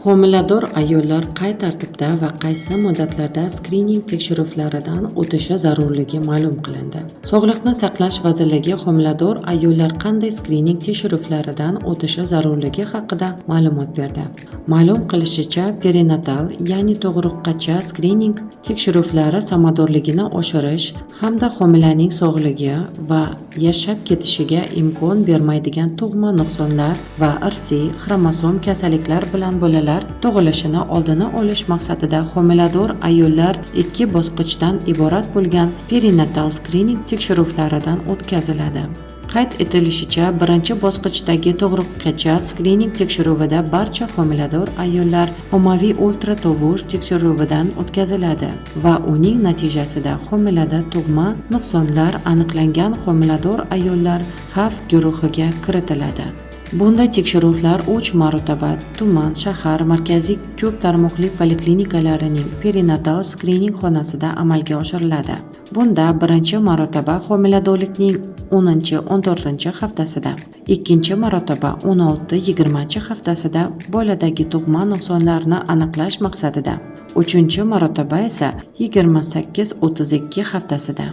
Homilador ayollar qay tartibda va qaysi muddatlarda skrining tekshiruvlaridan o'tishi zarurligi ma'lum qilindi. Sog'liqni saqlash vazirligi homilador ayollar qanday skrining tekshiruvlaridan o'tishi zarurligi haqida ma'lumot berdi. Ma'lum qilishicha, perinatal, ya'ni tug'ruqgacha skrining tekshiruvlari samaradorligini oshirish hamda homilaning sog'ligi va yashab ketishiga imkon bermaydigan tug'ma nuqsonlar va irsiy xromosom kasalliklar bilan bolalar tug'ilishini oldini olish maqsadida homilador ayollar 2 bosqichdan iborat bo'lgan perinatal skrining tekshiruvlaridan o'tkaziladi. Qayd etilishicha, birinchi bosqichdagi tug'ruqgacha skrining tekshiruvida barcha homilador ayollar ommaviy ultratovush tekshiruvidan o'tkaziladi va uning natijasida homilada tug'ma nuqsonlar aniqlangan homilador ayollar xavf guruhiga kiritiladi. Bunday tekshiruvlar 3 marotaba tuman, shahar, markaziy ko'p tarmoqli polikliniklarning perinatal skrining xonasida amalga oshiriladi. Bunda birinchi marotaba homiladorlikning 10-14 haftasida, ikkinchi marotaba 16-20 haftasida boladagi tug'ma nuqsonlarni aniqlash maqsadida, uchinchi marotaba esa 28-32 haftasida.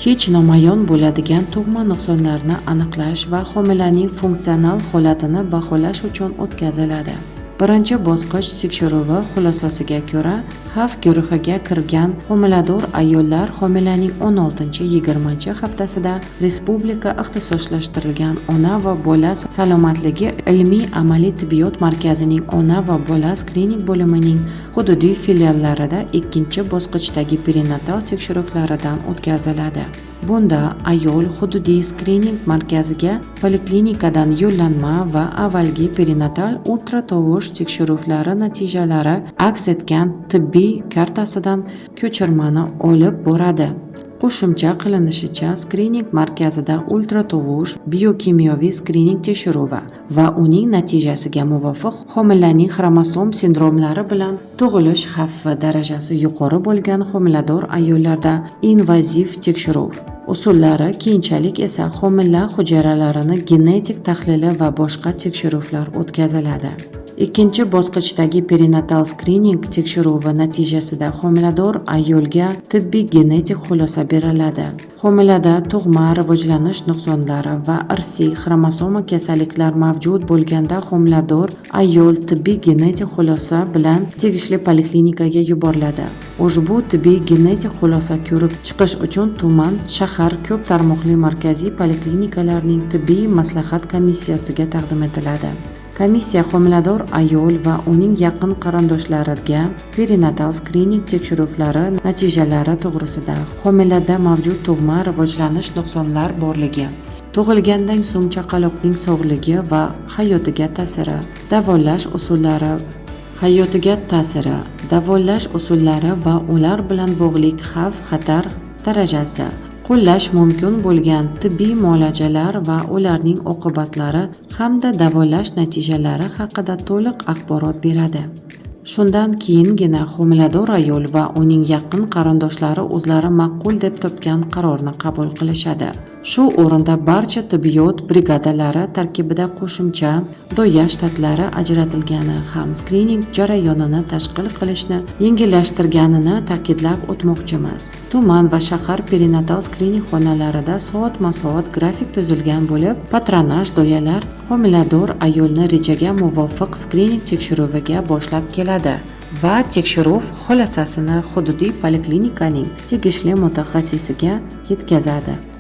Kech namoyon bo'ladigan tug'ma nuqsonlarni aniqlash va homilaning funksional holatini baholash uchun o'tkaziladi. Birinchi bosqich tekshiruvi xulosasiga ko'ra, xavf guruhiga kirgan homilador ayollar homilaning 16-20 haftasida Respublika ixtisoslashtirilgan ona va bola salomatligi ilmiy-amaliy tibbiyot markazining ona va bola skrining bo'limining hududiy filiallarida ikkinchi bosqichdagi perinatal tekshiruvlaridan o'tkaziladi. Bunda ayol hududiy skrining markaziga poliklinikadan yo'llanma va avvalgi perinatal ultratovush tekshiruvlari natijalari aks etgan tibbiy kartasidan ko'chirmani olib boradi. Qo'shimcha qilinishicha, skrining markazida ultratovush biokimyoviy skrining tekshiruvi va uning natijasiga muvofiq homilaning xromosom sindromlari bilan tug'ilish xavfi darajasi yuqori bo'lgan homilador ayollarda invaziv tekshiruv usullari, keyinchalik esa homila hujayralarini genetik tahlili va boshqa tekshiruvlar o'tkaziladi. Ikkinchi bosqichdagi perinatal skrining tekshiruvi natijasida homilador ayolga tibbiy genetik xulosa beriladi. Homilada tug'ma rivojlanish nuqsonlari va irsiy xromosoma kasalliklar mavjud bo'lganda homilador ayol tibbiy genetik xulosa bilan tegishli poliklinikaga yuboriladi. Ushbu tibbiy genetik xulosa ko'rib chiqish uchun tuman, shahar ko'p tarmoqli markaziy poliklinikalarning tibbiy maslahat komissiyasiga taqdim etiladi. Komissiya homilador ayol va uning yaqin qarindoshlariga perinatal skrining tekshiruvlari natijalari to'g'risida homilada mavjud tug'ma rivojlanish nuqsonlar borligi, tug'ilgandan so'ng chaqaloqning sog'ligi va hayotiga ta'siri, davolash usullari va ular bilan bog'liq xavf-xatar darajasi, qo'llash mumkin bo'lgan tibbiy muolajalar va ularning oqibatlari hamda davolash natijalari haqida to'liq axborot beradi. Shundan keyingina homilador ayol va uning yaqin qarindoshlari o'zlari ma'qul deb topgan qarorni qabul qilishadi. Shu o'rinda barcha tibbiyot brigadalari tarkibida qo'shimcha doya shtatlari ajratilgani ham skrining jarayonini tashkil qilishni yengillashtirganini ta'kidlab o'tmoqchimiz. Tuman va shahar perinatal skrining xonalarida soatma-soat grafik tuzilgan bo'lib, patronaj doyalar homilador ayolni rejaga muvofiq skrining tekshiruviga boshlab keladi va tekshiruv xulosasini hududiy poliklinikaning tegishli mutaxassisiga yetkazadi.